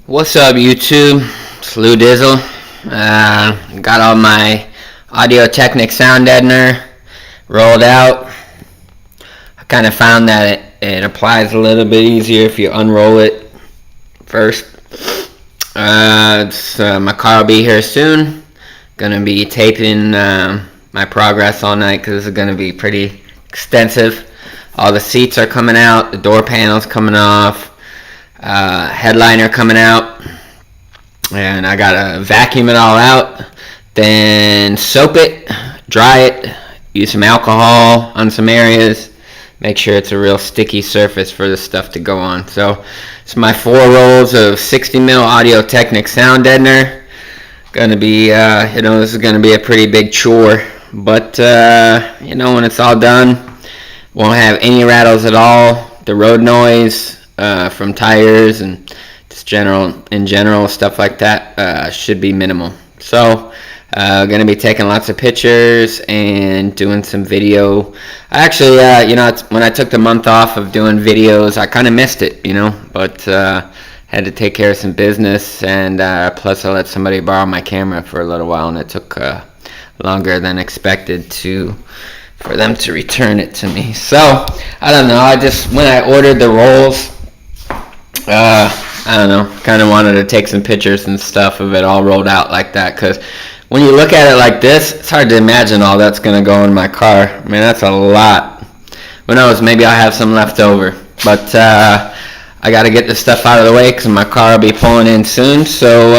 What's up, YouTube? It's Lou Dizzle. Got all my audio Technix sound deadener rolled out. I kind of found that it applies a little bit easier if you unroll it first. My car will be here soon. Gonna be taping my progress all night because this is gonna be pretty extensive. All the seats are coming out, the door panels coming off. Headliner coming out, and I gotta vacuum it all out, then soap it, dry it, use some alcohol on some areas, make sure it's a real sticky surface for the stuff to go on. So it's my 4 rolls of 60mm audio Technix sound deadener. Gonna be this is gonna be a pretty big chore, but when it's all done, won't have any rattles at all. The road noise from tires and just in general stuff like that should be minimal. So gonna be taking lots of pictures and doing some video. I actually when I took the month off of doing videos, I kind of missed it, but had to take care of some business, and plus I let somebody borrow my camera for a little while, and it took longer than expected for them to return it to me. So I don't know, when I ordered the rolls, I don't know, kind of wanted to take some pictures and stuff of it all rolled out like that, because when you look at it like this, it's hard to imagine all that's going to go in my car. I mean, that's a lot. Who knows, maybe I'll have some left over, but I got to get this stuff out of the way because my car will be pulling in soon, so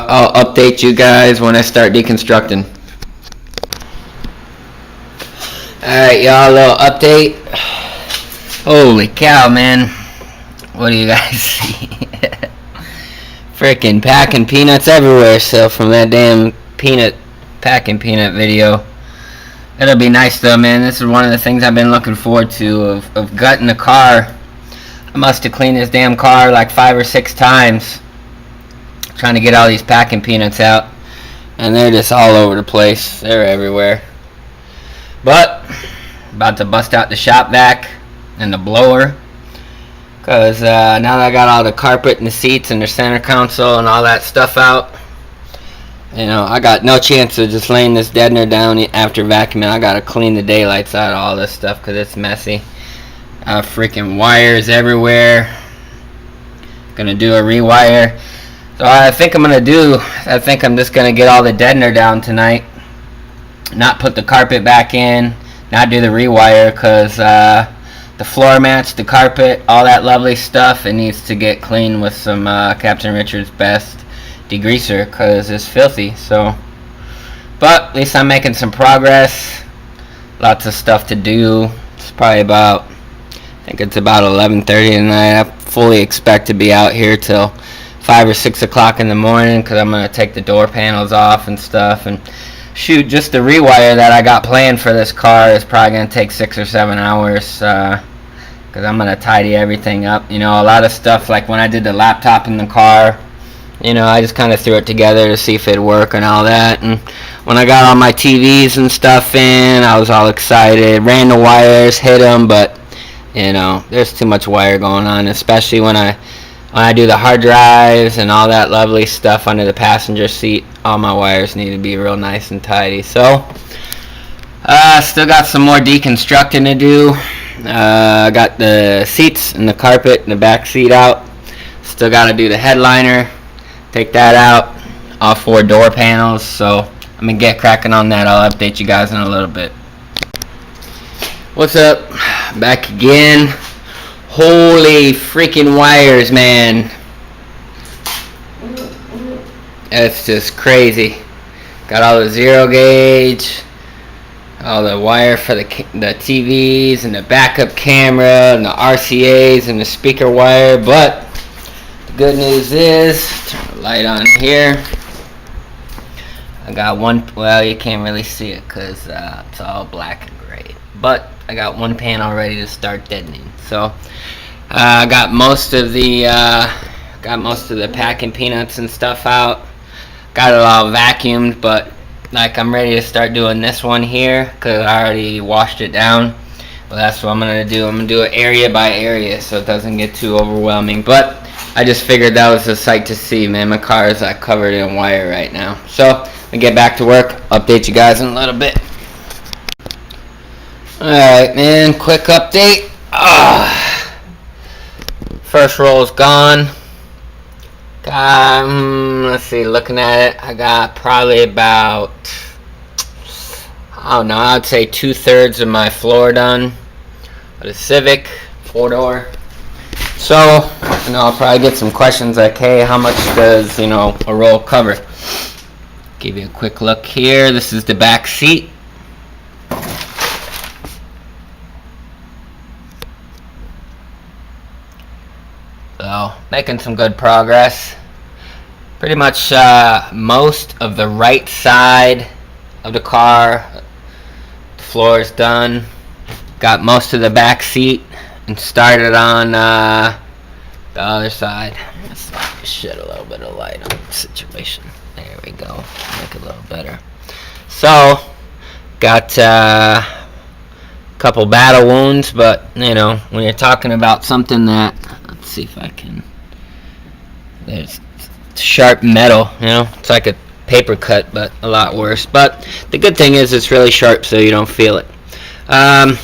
I'll update you guys when I start deconstructing. Alright, y'all, a little update. Holy cow, man. What do you guys see? Freaking packing peanuts everywhere. So from that damn packing peanut video. It'll be nice though, man. This is one of the things I've been looking forward to, of gutting the car. I must have cleaned this damn car like 5 or 6 times trying to get all these packing peanuts out, and they're just all over the place. They're everywhere. But about to bust out the shop vac and the blower, because now that I got all the carpet and the seats and the center console and all that stuff out, I got no chance of just laying this deadener down after vacuuming. I gotta clean the daylights out of all this stuff because it's messy. Freaking wires everywhere. Gonna do a rewire. So I think I'm just gonna get all the deadener down tonight, not put the carpet back in, not do the rewire, because the floor mats, the carpet, all that lovely stuff, it needs to get clean with some Captain Richard's Best degreaser, because it's filthy. So, but at least I'm making some progress. Lots of stuff to do. It's probably about 11:30 tonight. I fully expect to be out here till 5 or 6 o'clock in the morning, because I'm going to take the door panels off and stuff, and shoot, just the rewire that I got planned for this car is probably going to take 6 or 7 hours, because I'm going to tidy everything up. A lot of stuff, like when I did the laptop in the car, I just kind of threw it together to see if it'd work and all that, and when I got all my TVs and stuff in, I was all excited, ran the wires, hit them, but there's too much wire going on, especially when I do the hard drives and all that lovely stuff under the passenger seat. All my wires need to be real nice and tidy. So, still got some more deconstructing to do. I got the seats and the carpet and the back seat out. Still got to do the headliner, take that out, all 4 door panels. So, I'm going to get cracking on that. I'll update you guys in a little bit. What's up? Back again. Holy freaking wires, man. That's just crazy. Got all the 0 gauge, all the wire for the TVs and the backup camera and the RCAs and the speaker wire. But the good news is, turn the light on here. I got one, well, you can't really see it because it's all black and gray. But I got one panel ready to start deadening. So I got most of the packing peanuts and stuff out. Got it all vacuumed, but I'm ready to start doing this one here because I already washed it down. Well, that's what I'm gonna do. I'm gonna do it area by area so it doesn't get too overwhelming. But I just figured that was a sight to see, man. My car is covered in wire right now. So I get back to work. Update you guys in a little bit. Alright, man, quick update. First roll is gone. Got, let's see, looking at it, I got probably about, I don't know, I'd say 2/3 of my floor done. With a Civic, 4-door. So, I'll probably get some questions like, hey, how much does, a roll cover? Give you a quick look here. This is the back seat. So, making some good progress. Pretty much most of the right side of the car, the floor is done. Got most of the back seat and started on the other side. Let's shed a little bit of light on the situation. There we go. Make it a little better. So, got couple battle wounds, but when you're talking about something that, let's see if I can, there's sharp metal, it's like a paper cut, but a lot worse. But the good thing is it's really sharp, so you don't feel it. I'll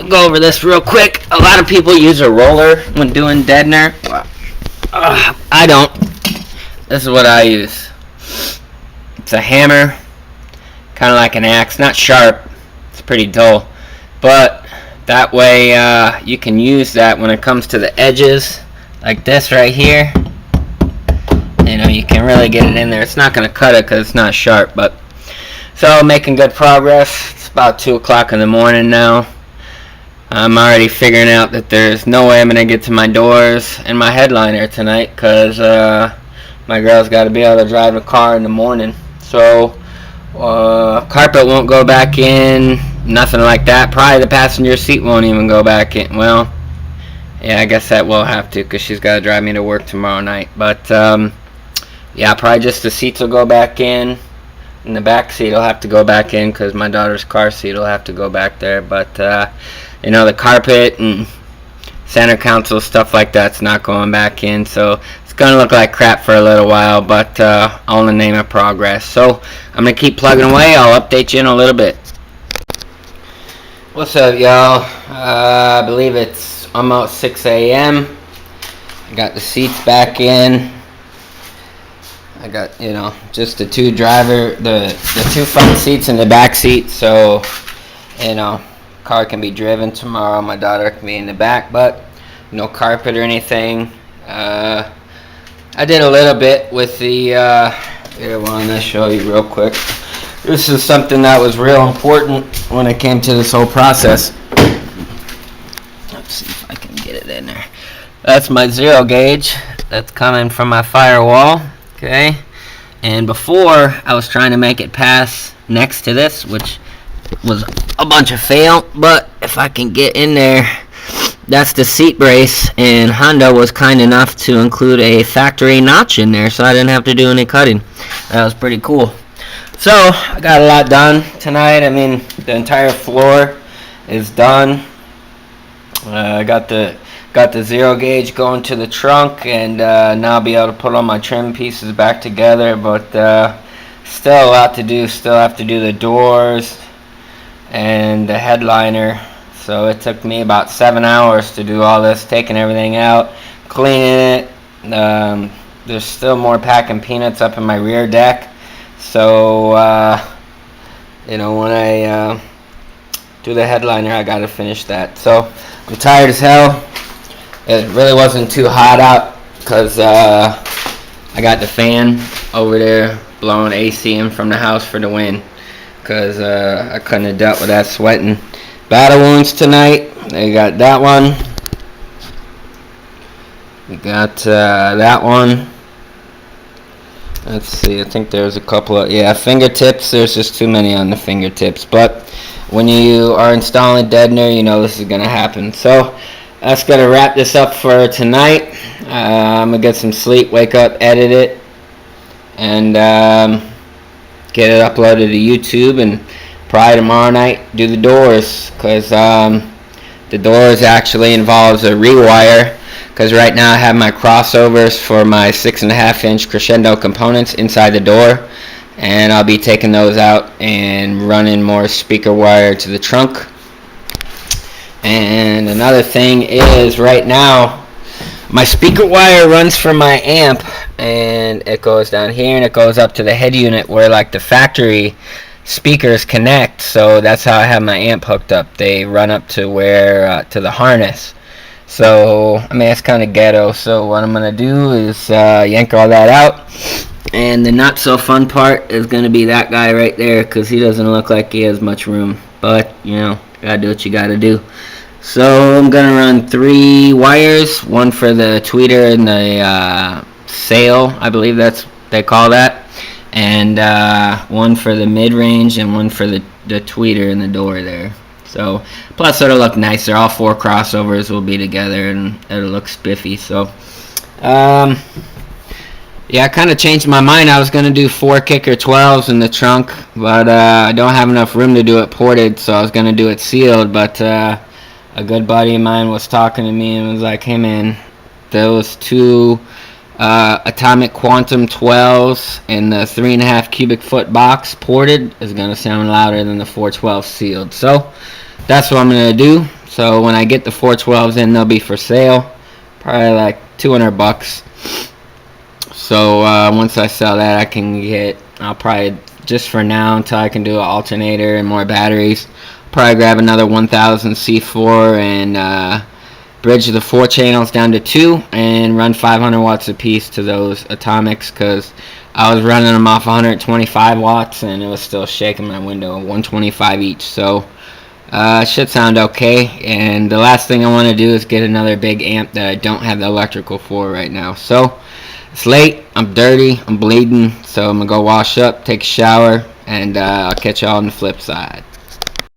go over this real quick. A lot of people use a roller when doing deadener. I don't. This is what I use. It's a hammer, kind of like an axe, not sharp, it's pretty dull. But that way you can use that when it comes to the edges, like this right here. You can really get it in there. It's not going to cut it because it's not sharp. But so making good progress. It's about 2 o'clock in the morning now. I'm already figuring out that there's no way I'm going to get to my doors and my headliner tonight because my girl's got to be able to drive a car in the morning. So carpet won't go back in. Nothing like that. Probably the passenger seat won't even go back in. Well, yeah, I guess that will have to because she's got to drive me to work tomorrow night. But, yeah, probably just the seats will go back in. And the back seat will have to go back in because my daughter's car seat will have to go back there. But, the carpet and center console, stuff like that's not going back in. So it's going to look like crap for a little while, but all in the name of progress. So I'm going to keep plugging away. I'll update you in a little bit. What's up, y'all? I believe it's almost 6 a.m. I got the seats back in. I got, just the two two front seats and the back seat. So, car can be driven tomorrow. My daughter can be in the back, but no carpet or anything. I did a little bit with the, here, I want to show you real quick. This is something that was real important when it came to this whole process. Let's see if I can get it in there. That's my 0 gauge. That's coming from my firewall. Okay. And before, I was trying to make it pass next to this, which was a bunch of fail. But if I can get in there, that's the seat brace. And Honda was kind enough to include a factory notch in there, so I didn't have to do any cutting. That was pretty cool. So, I got a lot done tonight. I mean, the entire floor is done. I got the 0 gauge going to the trunk, and now I'll be able to put all my trim pieces back together. But still a lot to do. Still have to do the doors and the headliner. So it took me about 7 hours to do all this, taking everything out, cleaning it. There's still more packing peanuts up in my rear deck. So, when I do the headliner, I gotta finish that. So, I'm tired as hell. It really wasn't too hot out because I got the fan over there blowing AC in from the house for the wind because I couldn't have dealt with that sweating. Battle wounds tonight. They got that one. We got that one. Let's see, I think there's a couple of, fingertips. There's just too many on the fingertips. But when you are installing Deadener, this is going to happen. So that's going to wrap this up for tonight. I'm going to get some sleep, wake up, edit it, and get it uploaded to YouTube. And probably tomorrow night do the doors, because the doors actually involves a rewire, because right now I have my crossovers for my 6.5-inch crescendo components inside the door, and I'll be taking those out and running more speaker wire to the trunk. And another thing is, right now my speaker wire runs from my amp, and it goes down here and it goes up to the head unit where like the factory speakers connect. So that's how I have my amp hooked up. They run up to where to the harness. So I mean, it's kind of ghetto. So what I'm gonna do is yank all that out, and the not so fun part is gonna be that guy right there, because he doesn't look like he has much room, but you know, gotta do what you gotta do. So I'm gonna run 3 wires, one for the tweeter and the sail, I believe that's they call that, and one for the mid-range and one for the tweeter in the door there. So plus it'll look nicer. All 4 crossovers will be together and it'll look spiffy. So yeah, I kind of changed my mind. I was gonna do 4 kicker 12s in the trunk, but I don't have enough room to do it ported, so I was gonna do it sealed. But a good buddy of mine was talking to me and was like, hey man, those 2 atomic quantum 12s in the 3.5 cubic foot box ported is going to sound louder than the 412 sealed. So that's what I'm going to do. So when I get the 412s in, they'll be for sale, probably like $200. So once I sell that, I can get, I'll probably, just for now until I can do an alternator and more batteries, probably grab another 1000 C4 and bridge the 4 channels down to 2 and run 500 watts a piece to those atomics, because I was running them off 125 watts and it was still shaking my window, 125 each. So should sound okay. And the last thing I want to do is get another big amp that I don't have the electrical for right now. So it's late, I'm dirty, I'm bleeding, so I'm gonna go wash up, take a shower, and I'll catch y'all on the flip side.